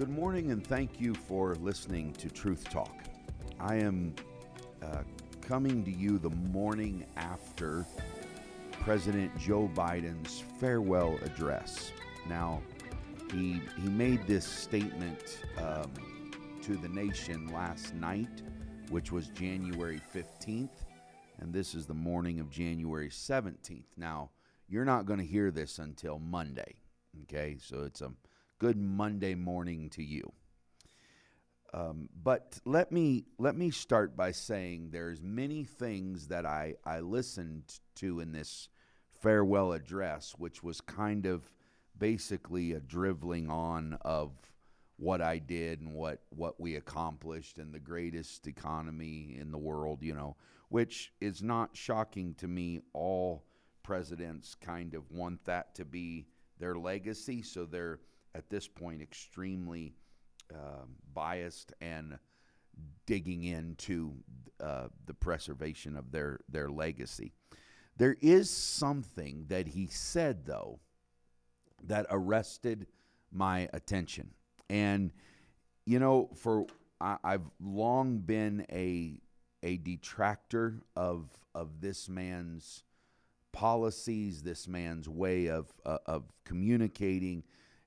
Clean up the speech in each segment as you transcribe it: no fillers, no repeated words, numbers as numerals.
Good morning, and thank you for listening to Truth Talk. I am coming to you the morning after President Joe Biden's farewell address. Now, he made this statement to the nation last night, which was January 15th, and this is the morning of January 17th. Now, you're not going to hear this until Monday, okay? So it's a good Monday morning to you. But let me start by saying there's many things that I listened to in this farewell address, which was kind of basically a driveling on of what I did and what we accomplished and the greatest economy in the world, which is not shocking to me. All presidents kind of want that to be their legacy, so they're at this point extremely biased and digging into the preservation of their legacy. There is something that he said, though, that arrested my attention. And, I've long been a detractor of this man's policies, this man's way of communicating,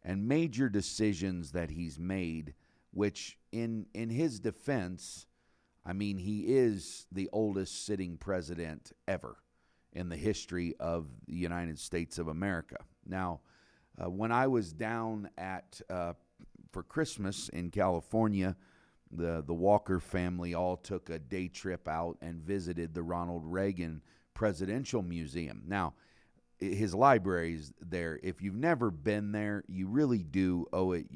and major decisions that he's made, which in his defense, I mean, he is the oldest sitting president ever in the history of the United States of America. Now, when I was down for Christmas in California, the Walker family all took a day trip out and visited the Ronald Reagan Presidential Museum. Now, his library is there. If you've never been there, you really do owe it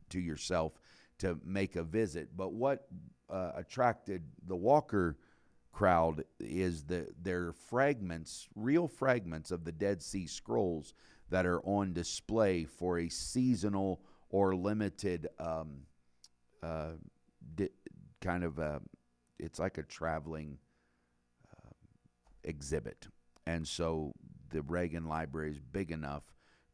to yourself to make a visit. But what attracted the Walker crowd is their fragments, real fragments of the Dead Sea Scrolls that are on display for a seasonal or limited it's like a traveling exhibit. And so the Reagan Library is big enough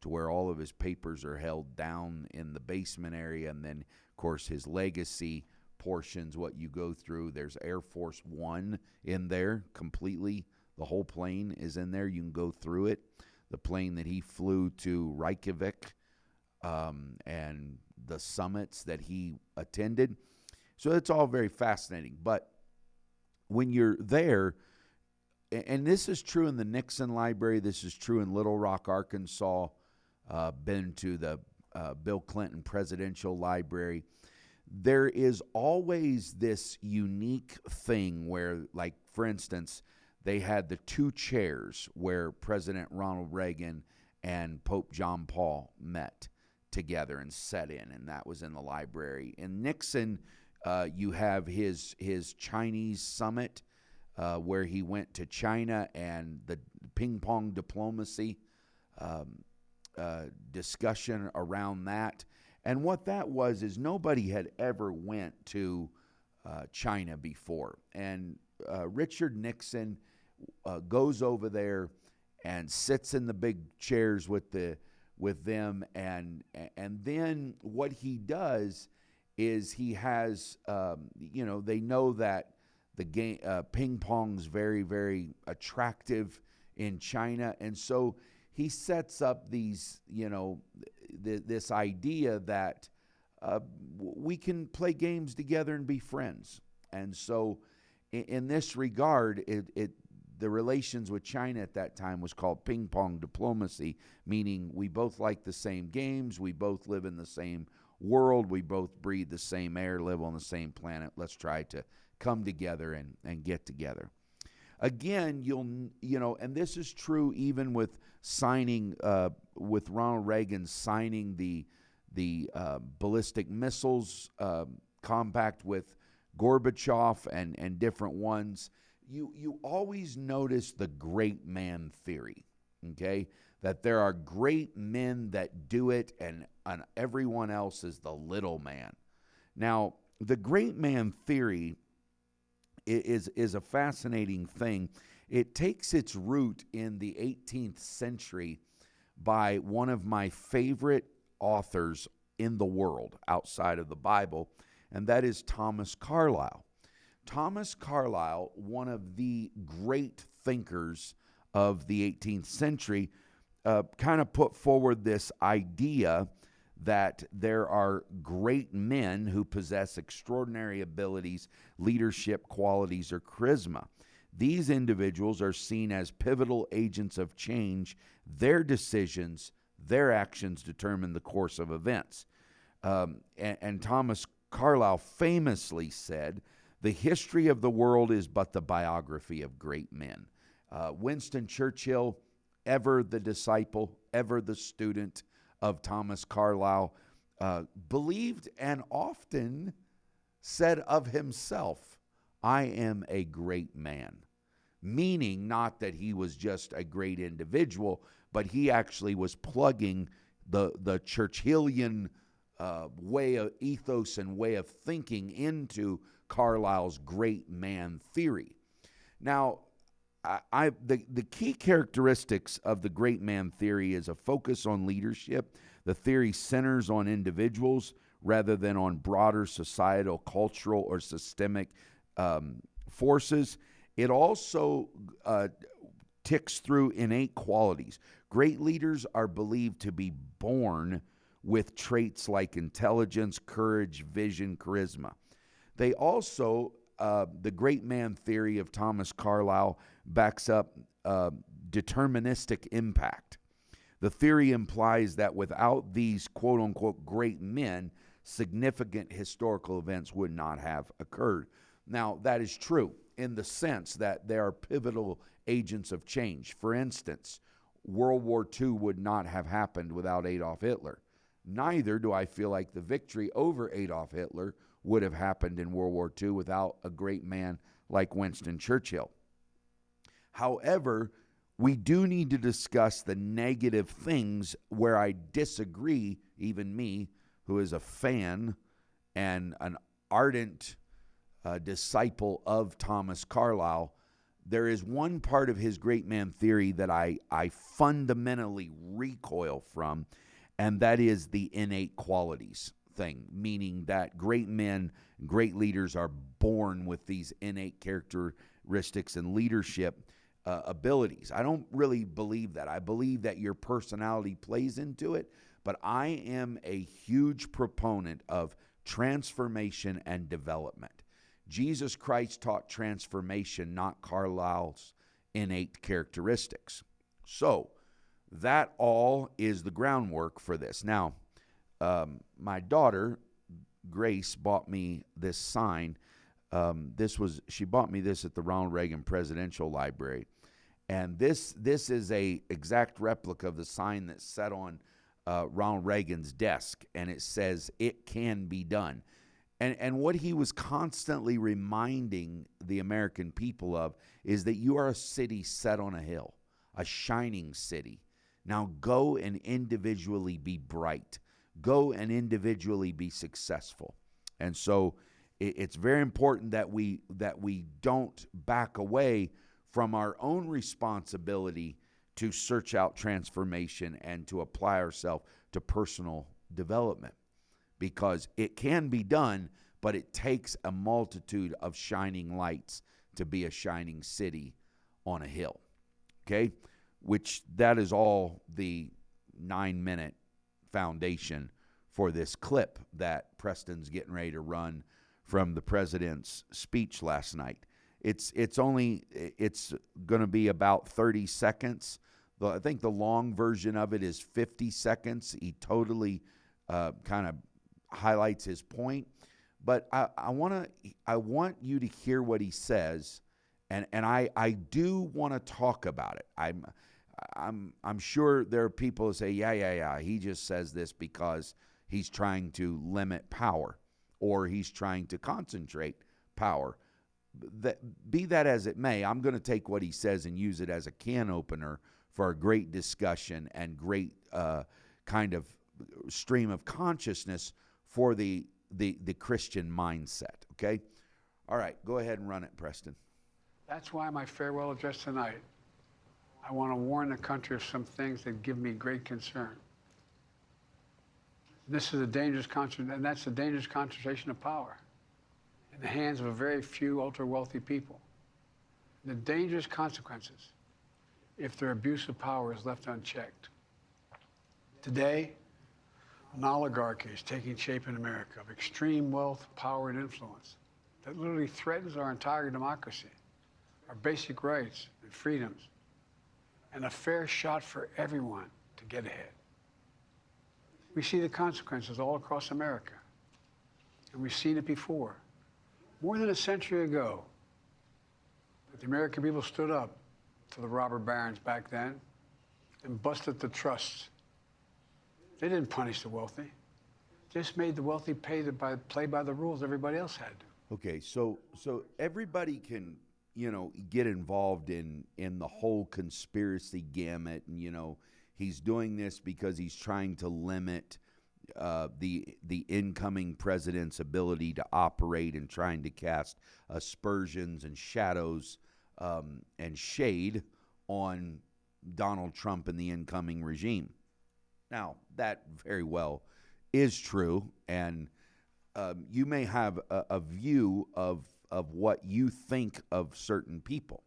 to where all of his papers are held down in the basement area. And then, of course, his legacy portions, what you go through. There's Air Force One in there completely. The whole plane is in there. You can go through it. The plane that he flew to Reykjavik and the summits that he attended. So it's all very fascinating. But when you're there, and this is true in the Nixon Library, this is true in Little Rock, Arkansas, been to the Bill Clinton Presidential Library. There is always this unique thing where, like, for instance, they had the two chairs where President Ronald Reagan and Pope John Paul met together and sat in, and that was in the library. In Nixon, you have his Chinese summit, where he went to China, and the ping pong diplomacy discussion around that. And what that was is nobody had ever went to China before. And Richard Nixon goes over there and sits in the big chairs with them. And then what he does is he has, they know that the game ping pong's very, very attractive in China, and so he sets up these, this idea that we can play games together and be friends. And so, in this regard, the relations with China at that time was called ping pong diplomacy, meaning we both like the same games, we both live in the same world, we both breathe the same air, live on the same planet. Let's try to come together and get together. Again, and this is true even with signing, with Ronald Reagan signing the ballistic missiles compact with Gorbachev and different ones. You always notice the great man theory, okay? That there are great men that do it, and everyone else is the little man. Now, the great man theory is a fascinating thing. It takes its root in the 18th century by one of my favorite authors in the world outside of the Bible, and that is Thomas Carlyle. Thomas Carlyle, one of the great thinkers of the 18th century, kind of put forward this idea that there are great men who possess extraordinary abilities, leadership qualities, or charisma. These individuals are seen as pivotal agents of change. Their decisions, their actions determine the course of events. And Thomas Carlyle famously said, "The history of the world is but the biography of great men." Winston Churchill, ever the disciple, ever the student of Thomas Carlyle, believed and often said of himself, "I am a great man." Meaning not that he was just a great individual, but he actually was plugging the Churchillian way of ethos and way of thinking into Carlyle's great man theory. Now, the key characteristics of the great man theory is a focus on leadership. The theory centers on individuals rather than on broader societal, cultural, or systemic forces. It also ticks through innate qualities. Great leaders are believed to be born with traits like intelligence, courage, vision, charisma. They also, the great man theory of Thomas Carlyle backs up deterministic impact. The theory implies that without these quote-unquote great men, significant historical events would not have occurred. Now, that is true in the sense that they are pivotal agents of change. For instance, World War II would not have happened without Adolf Hitler. Neither do I feel like the victory over Adolf Hitler would have happened in World War II without a great man like Winston Churchill. However, we do need to discuss the negative things where I disagree, even me, who is a fan and an ardent disciple of Thomas Carlyle. There is one part of his great man theory that I fundamentally recoil from, and that is the innate qualities thing, meaning that great men, great leaders are born with these innate characteristics and leadership abilities. I don't really believe that. I believe that your personality plays into it, but I am a huge proponent of transformation and development. Jesus Christ taught transformation, not Carlyle's innate characteristics. So that all is the groundwork for this. Now, my daughter, Grace, bought me this sign. She bought me this at the Ronald Reagan Presidential Library. And this is a exact replica of the sign that's set on Ronald Reagan's desk. And it says, "It can be done." And what he was constantly reminding the American people of is that you are a city set on a hill, a shining city. Now go and individually be bright. Go and individually be successful. And so it's very important that we don't back away from our own responsibility to search out transformation and to apply ourselves to personal development. Because it can be done, but it takes a multitude of shining lights to be a shining city on a hill. Okay? Which that is all the 9-minute foundation for this clip that Preston's getting ready to run from the president's speech last night. It's going to be about 30 seconds. I think the long version of it is 50 seconds. He totally kind of highlights his point, but I want you to hear what he says, and I do want to talk about it. I'm sure there are people who say, yeah, he just says this because he's trying to limit power or he's trying to concentrate power. Be that as it may, I'm going to take what he says and use it as a can opener for a great discussion and great kind of stream of consciousness for the Christian mindset, okay? All right, go ahead and run it, Preston. That's why my farewell address tonight, I want to warn the country of some things that give me great concern. This is a dangerous concentration, and that's a dangerous concentration of power in the hands of a very few ultra-wealthy people. The dangerous consequences if their abuse of power is left unchecked. Today, an oligarchy is taking shape in America of extreme wealth, power, and influence that literally threatens our entire democracy, our basic rights and freedoms, and a fair shot for everyone to get ahead. We see the consequences all across America, and we've seen it before. More than a century ago, the American people stood up to the robber barons back then and busted the trusts. They didn't punish the wealthy, just made the wealthy play by the rules everybody else had to. Okay, so everybody can, get involved in the whole conspiracy gamut, and he's doing this because he's trying to limit the incoming president's ability to operate and trying to cast aspersions and shadows and shade on Donald Trump and the incoming regime. Now, that very well is true, and you may have a view of what you think of certain people,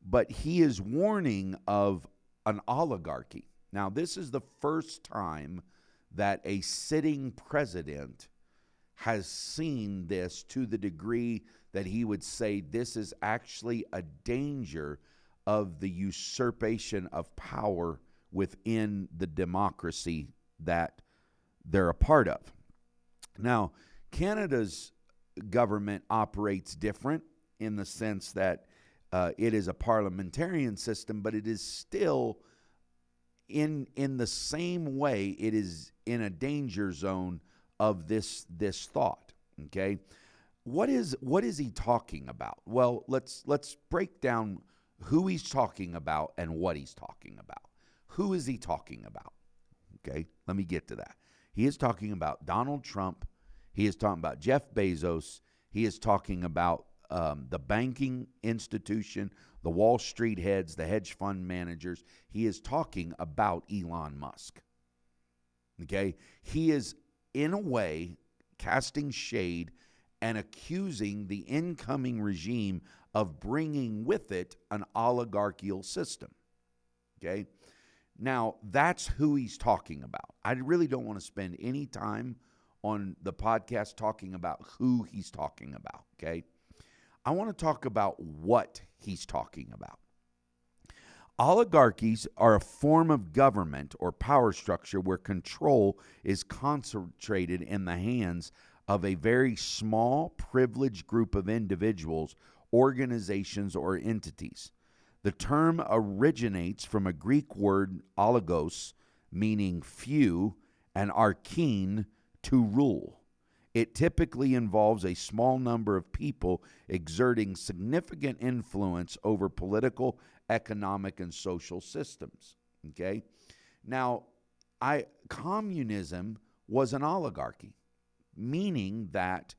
but he is warning of an oligarchy. Now, this is the first time that a sitting president has seen this to the degree that he would say this is actually a danger of the usurpation of power within the democracy that they're a part of. Now, Canada's government operates different in the sense that it is a parliamentarian system, but it is still in the same way it is in a danger zone of this thought. Okay, what is he talking about? Well, let's break down who he's talking about and what he's talking about. Who is he talking about? Okay, let me get to that. He is talking about Donald Trump. He is talking about Jeff Bezos. He is talking about the banking institution, the Wall Street heads, the hedge fund managers. He is talking about Elon Musk. Okay? He is, in a way, casting shade and accusing the incoming regime of bringing with it an oligarchical system. Okay? Now, that's who he's talking about. I really don't want to spend any time on the podcast talking about who he's talking about, okay? I want to talk about what he's talking about. Oligarchies are a form of government or power structure where control is concentrated in the hands of a very small, privileged group of individuals, organizations, or entities. The term originates from a Greek word oligos, meaning few, and archein, to rule. It typically involves a small number of people exerting significant influence over political, economic, and social systems. Okay? Now, communism was an oligarchy, meaning that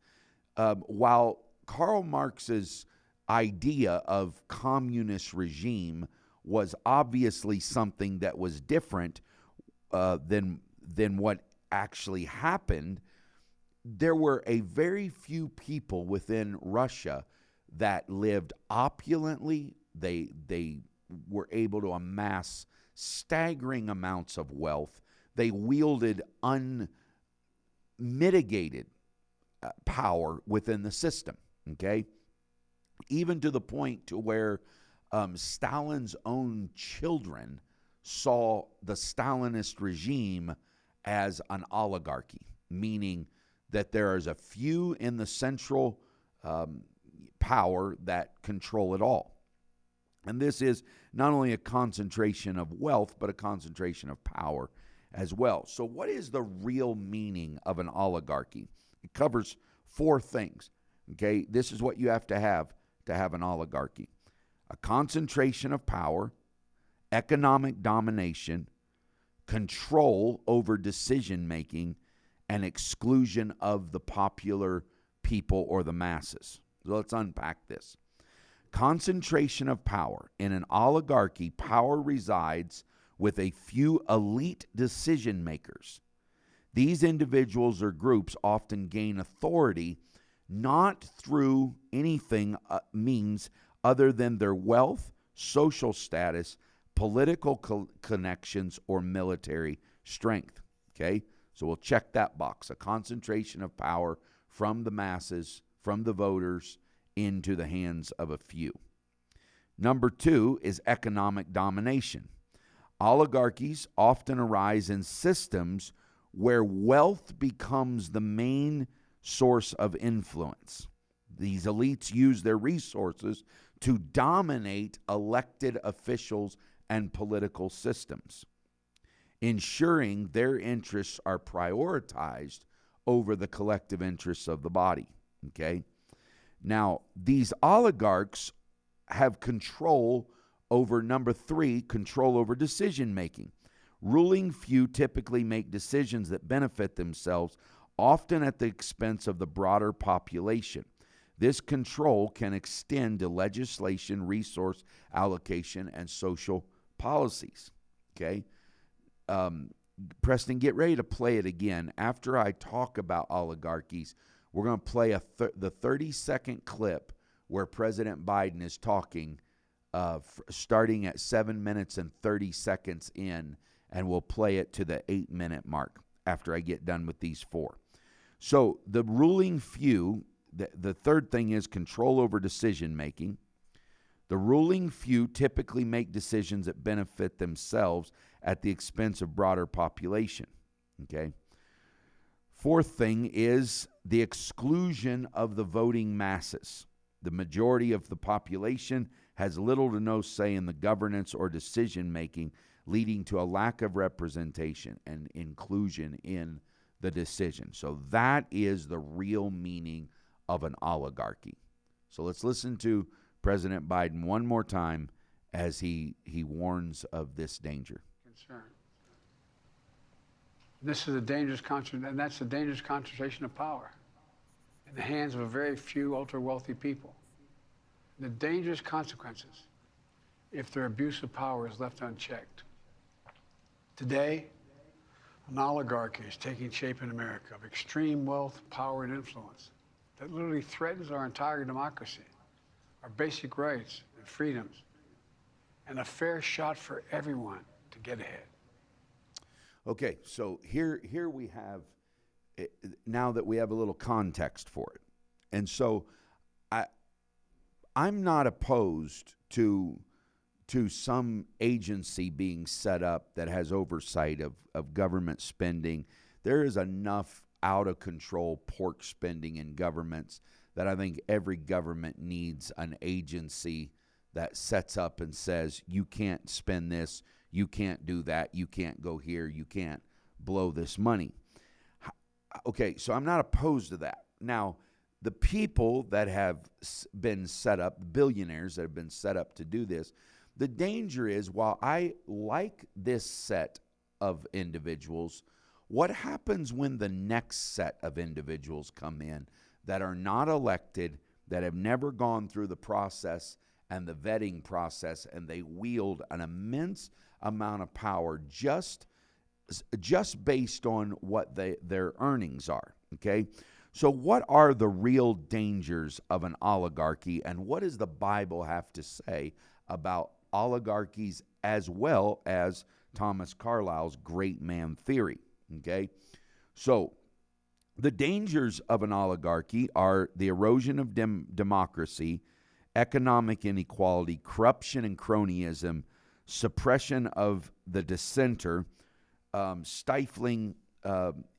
while Karl Marx's idea of communist regime was obviously something that was different than what actually happened, there were a very few people within Russia that lived opulently. They were able to amass staggering amounts of wealth. They wielded unmitigated power within the system, okay? Even to the point to where Stalin's own children saw the Stalinist regime as an oligarchy, meaning that there is a few in the central power that control it all. And this is not only a concentration of wealth, but a concentration of power as well. So what is the real meaning of an oligarchy? It covers four things, okay? This is what you have to have an oligarchy: a concentration of power, economic domination, control over decision-making, and exclusion of the popular people or the masses. So let's unpack this. Concentration of power. In an oligarchy, power resides with a few elite decision-makers. These individuals or groups often gain authority not through anything means other than their wealth, social status, political connections, or military strength. Okay, so we'll check that box. A concentration of power from the masses, from the voters, into the hands of a few. Number 2 is economic domination. Oligarchies often arise in systems where wealth becomes the main source of influence. These elites use their resources to dominate elected officials and political systems, ensuring their interests are prioritized over the collective interests of the body. Okay? Now, these oligarchs have control over, number 3, control over decision making. Ruling few typically make decisions that benefit themselves, often at the expense of the broader population. This control can extend to legislation, resource allocation, and social policies. Okay? Preston, get ready to play it again. After I talk about oligarchies, we're going to play the 30-second clip where President Biden is talking, starting at 7 minutes and 30 seconds in, and we'll play it to the 8-minute mark after I get done with these 4. So the ruling few, the third thing is control over decision making. The ruling few typically make decisions that benefit themselves at the expense of broader population. Okay. Fourth thing is the exclusion of the voting masses. The majority of the population has little to no say in the governance or decision making, leading to a lack of representation and inclusion in the decision. So that is the real meaning of an oligarchy. So let's listen to President Biden one more time as he warns of this danger. Concern. This is a dangerous concentration, and that's a dangerous concentration of power in the hands of a very few ultra-wealthy people. The dangerous consequences if their abuse of power is left unchecked. Today, an oligarchy is taking shape in America of extreme wealth, power, and influence that literally threatens our entire democracy, our basic rights and freedoms, and a fair shot for everyone to get ahead. Okay, so here we have, now that we have a little context for it. And so I'm not opposed to some agency being set up that has oversight of government spending. There is enough out of control pork spending in governments that I think every government needs an agency that sets up and says, you can't spend this, you can't do that, you can't go here, you can't blow this money. Okay, so I'm not opposed to that. Now, the people that have been set up, billionaires that have been set up to do this, the danger is, while I like this set of individuals, what happens when the next set of individuals come in that are not elected, that have never gone through the process and the vetting process, and they wield an immense amount of power just based on what their earnings are, okay? So what are the real dangers of an oligarchy, and what does the Bible have to say about oligarchies as well as Thomas Carlyle's great man theory, okay? So the dangers of an oligarchy are the erosion of democracy, economic inequality, corruption and cronyism, suppression of the dissenter, stifling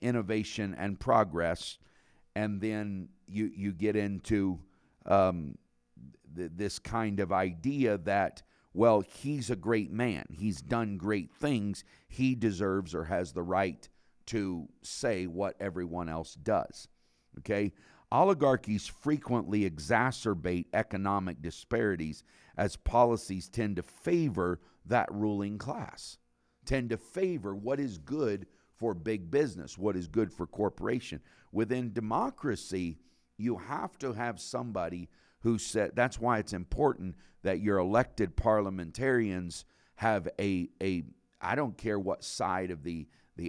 innovation and progress, and then you get into this kind of idea that, well, he's a great man, he's done great things, he deserves or has the right to say what everyone else does, okay? Oligarchies frequently exacerbate economic disparities as policies tend to favor that ruling class, tend to favor what is good for big business, what is good for corporation. Within democracy, you have to have somebody who said, that's why it's important that your elected parliamentarians have a I don't care what side of the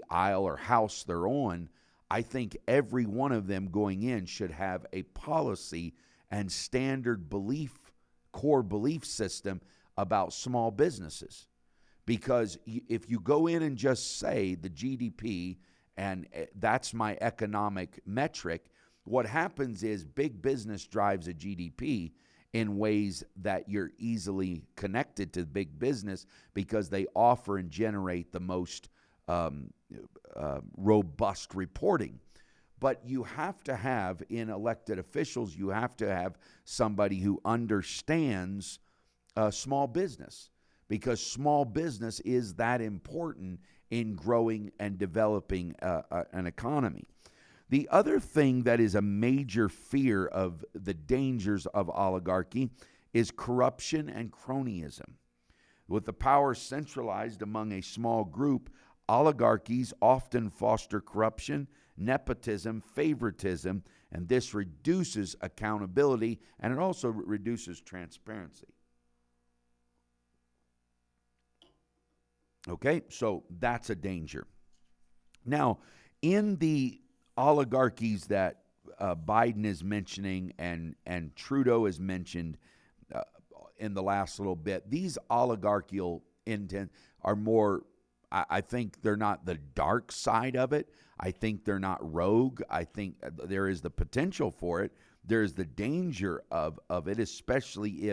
aisle or house they're on. I think every one of them going in should have a policy and standard core belief system about small businesses. Because if you go in and just say the GDP and that's my economic metric, what happens is big business drives a GDP in ways that you're easily connected to big business because they offer and generate the most robust reporting. But you have to have, in elected officials, you have to have somebody who understands small business, because small business is that important in growing and developing an economy. The other thing that is a major fear of the dangers of oligarchy is corruption and cronyism. With the power centralized among a small group, oligarchies often foster corruption, nepotism, favoritism, and this reduces accountability, and it also reduces transparency. Okay, so that's a danger. Now, in the oligarchies that Biden is mentioning and Trudeau has mentioned in the last little bit, these oligarchical intent are more, I think they're not the dark side of it. I think they're not rogue. I think there is the potential for it. There's the danger of it, especially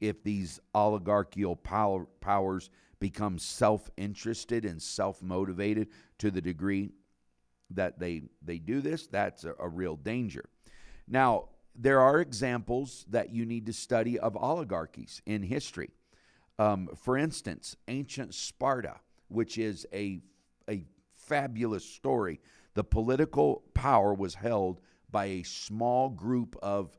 if these oligarchical powers become self-interested and self-motivated to the degree that they do this. That's a real danger. Now, there are examples that you need to study of oligarchies in history. For instance, ancient Sparta, which is a fabulous story. The political power was held by a small group of,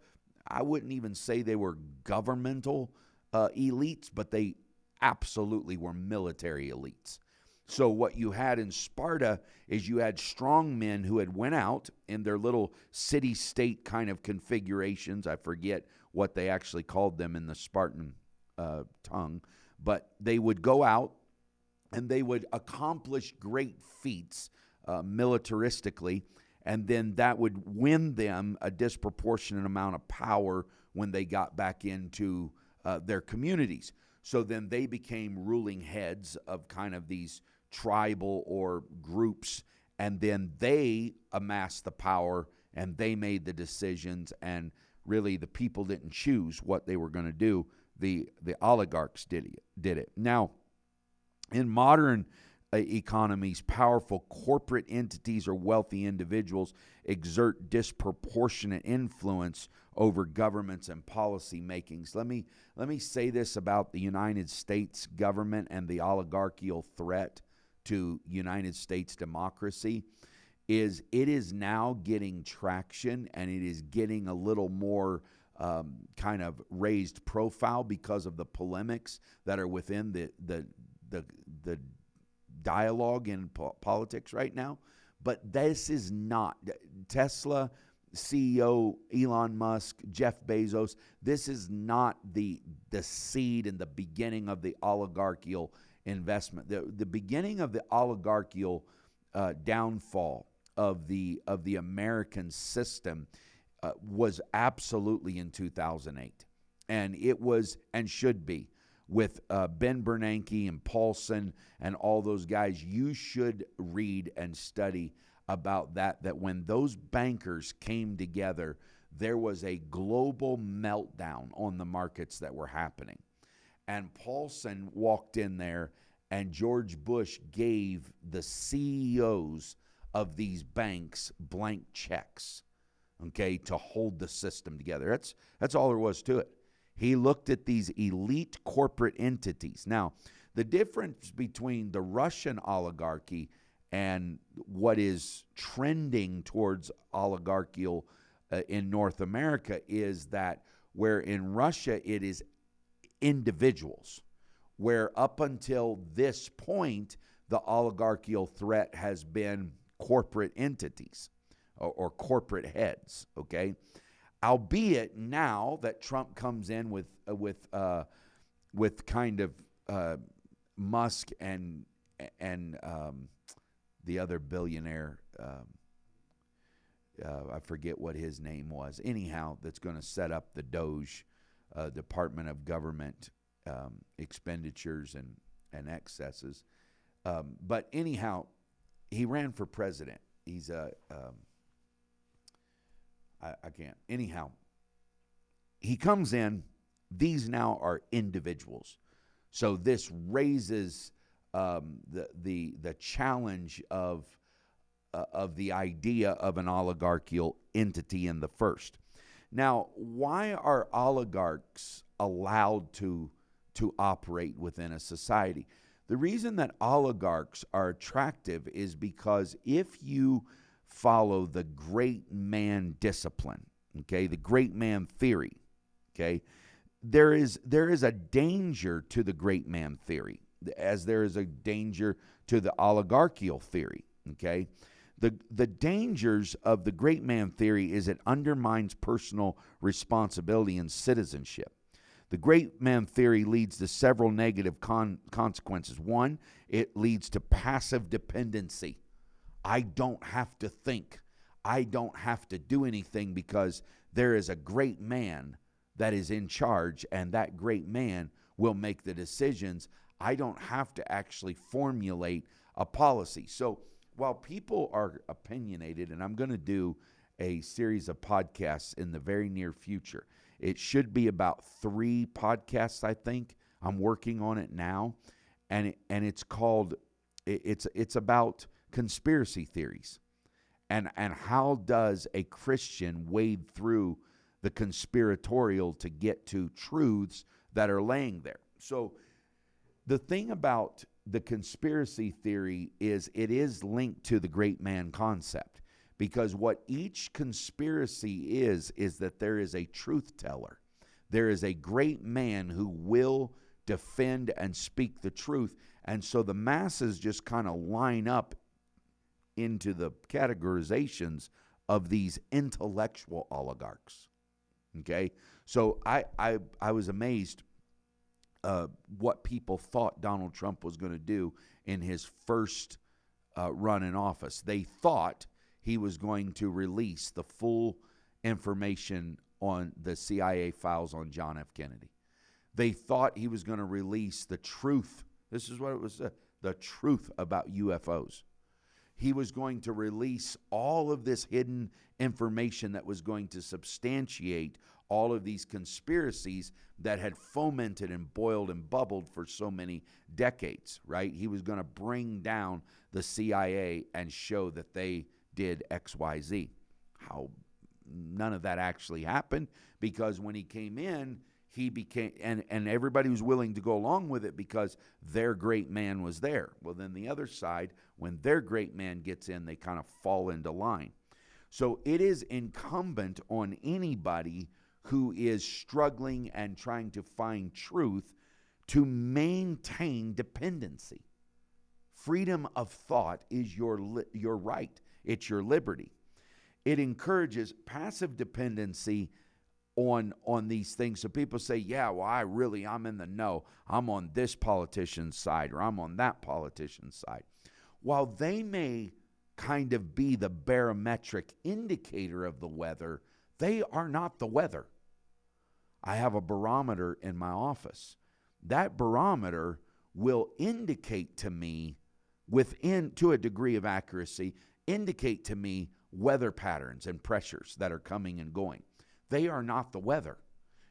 I wouldn't even say they were governmental elites, but they absolutely were military elites. So what you had in Sparta is you had strong men who had went out in their little city-state kind of configurations. I forget what they actually called them in the Spartan tongue, but they would go out and they would accomplish great feats militaristically, and then that would win them a disproportionate amount of power when they got back into their communities. So then they became ruling heads of kind of these tribal or groups, and then they amassed the power and they made the decisions, and really the people didn't choose what they were going to do. The oligarchs did it. Now, in modern economies, powerful corporate entities or wealthy individuals exert disproportionate influence over governments and policy makings. Let me say this about the United States government and the oligarchical threat to United States democracy is it is now getting traction, and it is getting a little more kind of raised profile because of the polemics that are within the dialogue in politics right now. But this is not Tesla CEO Elon Musk, Jeff Bezos. This is not the seed and the beginning of the oligarchical investment. The beginning of the oligarchical downfall of the American system was absolutely in 2008, and it was and should be with Ben Bernanke and Paulson and all those guys. You should read and study about that when those bankers came together, there was a global meltdown on the markets that were happening. And Paulson walked in there, and George Bush gave the CEOs of these banks blank checks, okay, to hold the system together. That's all there was to it. He looked at these elite corporate entities. Now, the difference between the Russian oligarchy and what is trending towards oligarchical in North America is that where in Russia it is individuals, where up until this point the oligarchical threat has been corporate entities or corporate heads, okay? Albeit now that Trump comes in with kind of Musk and and the other billionaire, I forget what his name was. Anyhow, that's going to set up the Doge Department of Government expenditures and excesses. But anyhow, he ran for president. He's a I can't. Anyhow, he comes in. These now are individuals. So this raises the challenge of the idea of an oligarchical entity in the first. Now, why are oligarchs allowed to operate within a society? The reason that oligarchs are attractive is because if you follow the great man discipline, okay, the great man theory, okay, there is a danger to the great man theory, as there is a danger to the oligarchical theory, okay? The dangers of the great man theory is it undermines personal responsibility and citizenship. The great man theory leads to several negative consequences. One, it leads to passive dependency. I don't have to think. I don't have to do anything because there is a great man that is in charge, and that great man will make the decisions. I don't have to actually formulate a policy. So while people are opinionated, and I'm going to do a series of podcasts in the very near future, it should be about 3 podcasts, I think. I'm working on it now, and it's called, it's about conspiracy theories, and how does a Christian wade through the conspiratorial to get to truths that are laying there. So the thing about the conspiracy theory is it is linked to the great man concept, because what each conspiracy is that there is a truth teller. There is a great man who will defend and speak the truth. And so the masses just kind of line up into the categorizations of these intellectual oligarchs. Okay, so I was amazed what people thought Donald Trump was going to do in his first run in office. They thought he was going to release the full information on the CIA files on John F. Kennedy. They thought he was going to release the truth. This is what it was, the truth about UFOs. He was going to release all of this hidden information that was going to substantiate all of these conspiracies that had fomented and boiled and bubbled for so many decades, right? He was going to bring down the CIA and show that they did X, Y, Z. How none of that actually happened, because when he came in, he became, and everybody was willing to go along with it because their great man was there. Well, then the other side, when their great man gets in, they kind of fall into line. So it is incumbent on anybody who is struggling and trying to find truth to maintain dependency. Freedom of thought is your right. It's your liberty. It encourages passive dependency on these things. So people say, yeah, well, I'm in the know. I'm on this politician's side, or I'm on that politician's side. While they may kind of be the barometric indicator of the weather, they are not the weather. I have a barometer in my office. That barometer will indicate to me, to a degree of accuracy, indicate to me weather patterns and pressures that are coming and going. They are not the weather.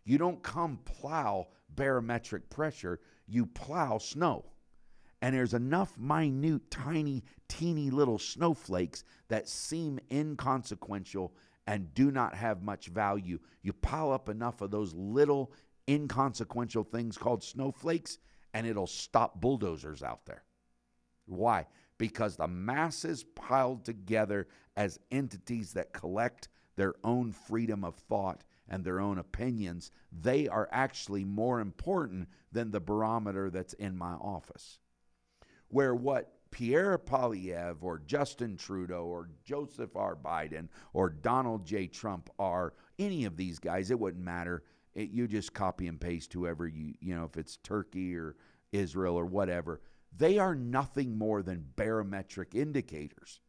You don't come plow barometric pressure, you plow snow. And there's enough minute, tiny, teeny little snowflakes that seem inconsequential and do not have much value. You pile up enough of those little inconsequential things called snowflakes, and it'll stop bulldozers out there. Why? Because the masses piled together as entities that collect their own freedom of thought and their own opinions, they are actually more important than the barometer that's in my office. Where what Pierre Poilievre or Justin Trudeau or Joseph R. Biden or Donald J. Trump are, any of these guys, it wouldn't matter. You just copy and paste whoever if it's Turkey or Israel or whatever. they are nothing more than barometric indicators.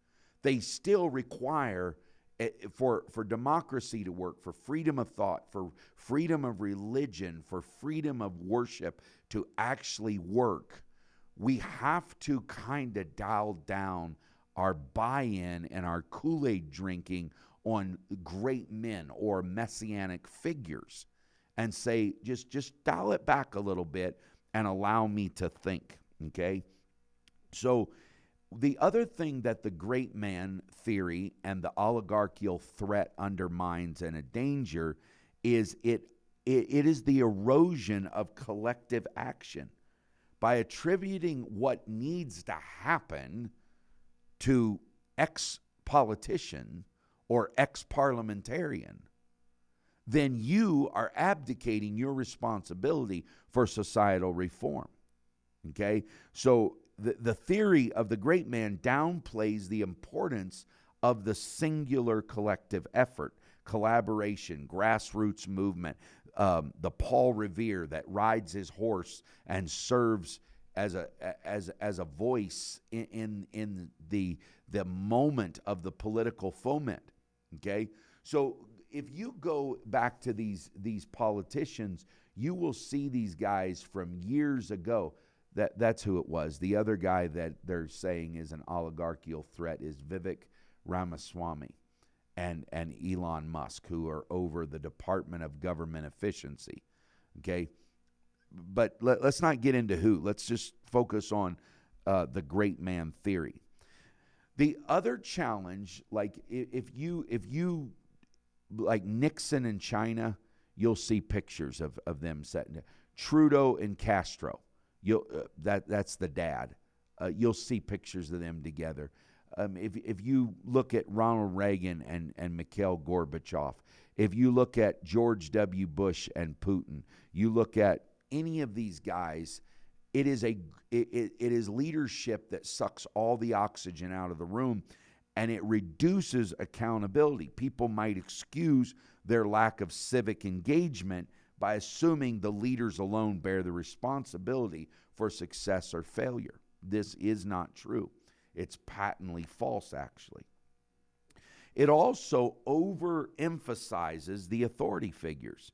They still require, for democracy to work, for freedom of thought, for freedom of religion, for freedom of worship to actually work, we have to kind of dial down our buy-in and our Kool-Aid drinking on great men or messianic figures and say, just dial it back a little bit and allow me to think, okay? So the other thing that the great man theory and the oligarchical threat undermines and a danger is it is the erosion of collective action. By attributing what needs to happen to ex-politician or ex-parliamentarian, then you are abdicating your responsibility for societal reform. Okay? So the theory of the great man downplays the importance of the singular collective effort, collaboration, grassroots movement, the Paul Revere that rides his horse and serves as a voice in the moment of the political foment. Okay, so if you go back to these politicians, you will see these guys from years ago. That's who it was. The other guy that they're saying is an oligarchical threat is Vivek Ramaswamy and Elon Musk, who are over the Department of Government Efficiency. Okay, but let's not get into who. Let's just focus on the great man theory. The other challenge, like if you like Nixon in China, you'll see pictures of them setting. Trudeau and Castro, that's the dad. You'll see pictures of them together. If you look at Ronald Reagan and Mikhail Gorbachev, if you look at George W. Bush and Putin, you look at any of these guys, it is leadership that sucks all the oxygen out of the room, and it reduces accountability. People might excuse their lack of civic engagement by assuming the leaders alone bear the responsibility for success or failure. This is not true. It's patently false, actually. It also overemphasizes the authority figures.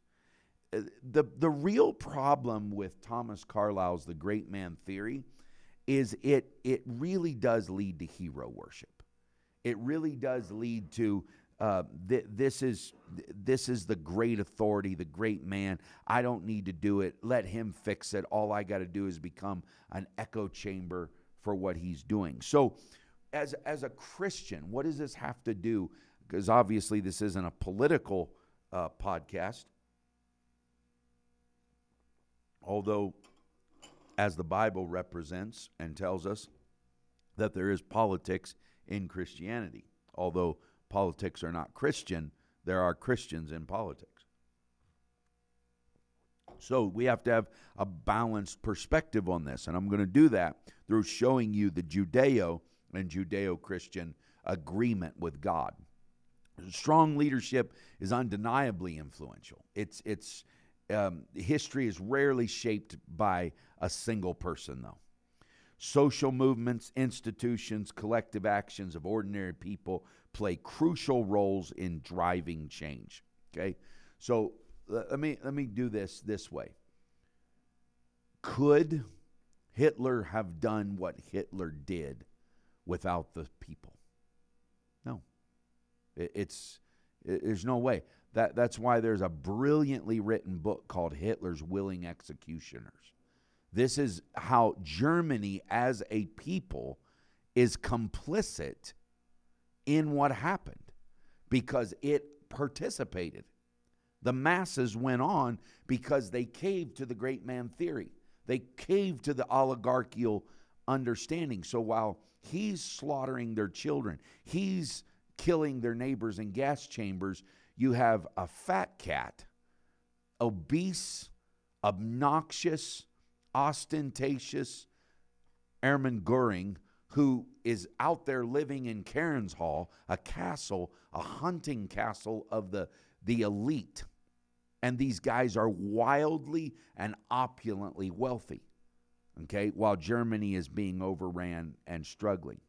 The real problem with Thomas Carlyle's The Great Man Theory is it really does lead to hero worship. It really does lead to this is the great authority, the great man. I don't need to do it. Let him fix it. All I got to do is become an echo chamber for what he's doing. So as a Christian, what does this have to do? Because obviously this isn't a political podcast. Although, as the Bible represents and tells us that there is politics in Christianity. Although politics are not Christian, there are Christians in politics. So we have to have a balanced perspective on this. And I'm going to do that through showing you the Judeo and Judeo-Christian agreement with God. Strong leadership is undeniably influential. History is rarely shaped by a single person, though. Social movements, institutions, collective actions of ordinary people play crucial roles in driving change. Okay, so let me do this way. Could Hitler have done what Hitler did without the people? No. There's no way. That's why there's a brilliantly written book called Hitler's Willing Executioners. This is how Germany as a people is complicit in what happened because it participated. The masses went on because they caved to the great man theory. They caved to the oligarchical understanding. So while he's slaughtering their children, he's killing their neighbors in gas chambers, you have a fat cat, obese, obnoxious, ostentatious Hermann Goering, who is out there living in Cairns Hall, a castle, a hunting castle of the elite. And these guys are wildly and opulently wealthy. okay, while Germany is being overran and struggling.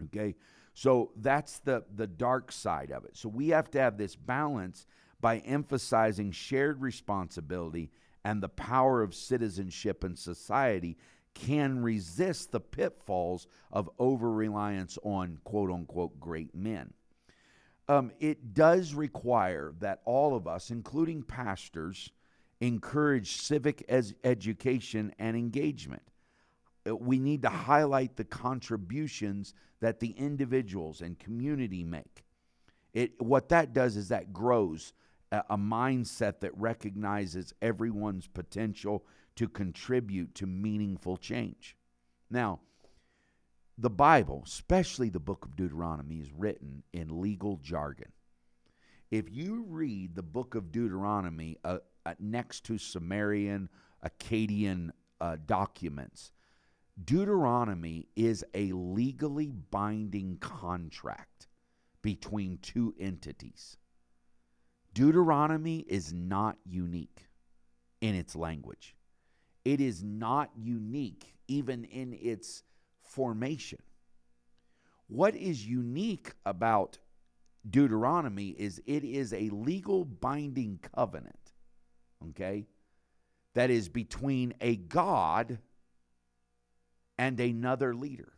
Okay, so that's the dark side of it. So we have to have this balance by emphasizing shared responsibility, and the power of citizenship and society can resist the pitfalls of over-reliance on quote-unquote great men. It does require that all of us, including pastors, encourage civic education and engagement. We need to highlight the contributions that the individuals and community make. What that does is that grows a mindset that recognizes everyone's potential to contribute to meaningful change. Now, the Bible, especially the book of Deuteronomy, is written in legal jargon. If you read the book of Deuteronomy next to Sumerian, Akkadian documents, Deuteronomy is a legally binding contract between two entities. Deuteronomy is not unique in its language. It is not unique even in its formation. What is unique about Deuteronomy is it is a legal binding covenant, okay, that is between a God and another leader,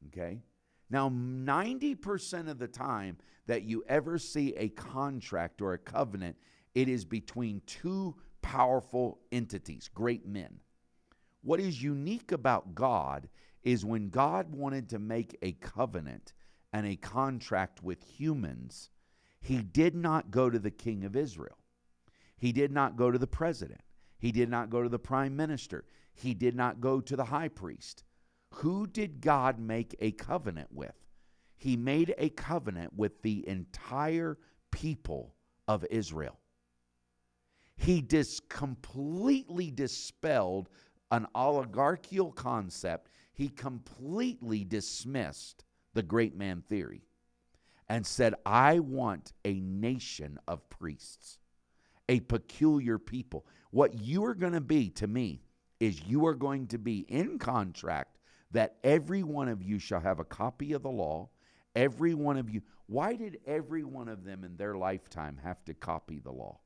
okay? Now, 90% of the time that you ever see a contract or a covenant, it is between two powerful entities, great men. What is unique about God is when God wanted to make a covenant and a contract with humans, he did not go to the king of Israel. He did not go to the president. He did not go to the prime minister. He did not go to the high priest. Who did God make a covenant with? He made a covenant with the entire people of Israel. He completely dispelled an oligarchical concept. He completely dismissed the great man theory and said, I want a nation of priests, a peculiar people. What you are going to be to me is you are going to be in contract that every one of you shall have a copy of the law. Every one of you. Why did every one of them in their lifetime have to copy the law?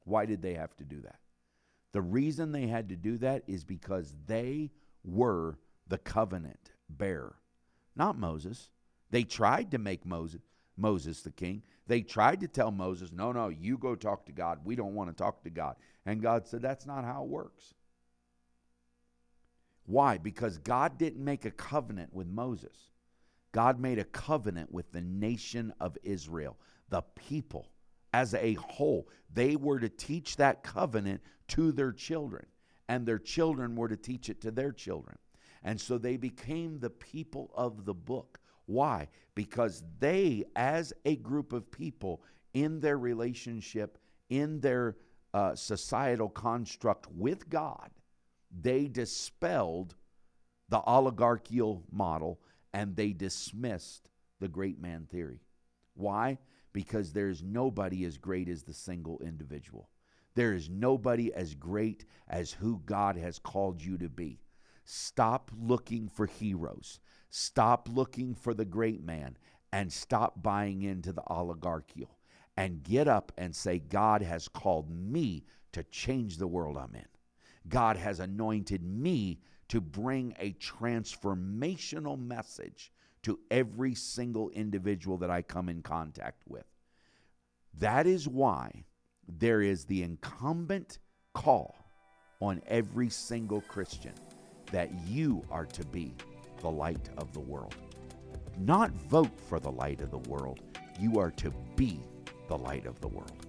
Why did they have to do that? The reason they had to do that is because they were the covenant bearer, not Moses. They tried to make Moses the king. They tried to tell Moses, no, you go talk to God. We don't want to talk to God. And God said, that's not how it works. Why? Because God didn't make a covenant with Moses. God made a covenant with the nation of Israel, the people as a whole. They were to teach that covenant to their children, and their children were to teach it to their children. And so they became the people of the book. Why? Because they, as a group of people, in their relationship, in their societal construct with God, they dispelled the oligarchical model and they dismissed the great man theory. Why? Because there's nobody as great as the single individual. There is nobody as great as who God has called you to be. Stop looking for heroes. Stop looking for the great man and stop buying into the oligarchical. And get up and say, God has called me to change the world I'm in. God has anointed me to bring a transformational message to every single individual that I come in contact with. That is why there is the incumbent call on every single Christian that you are to be the light of the world. Not vote for the light of the world. You are to be the light of the world.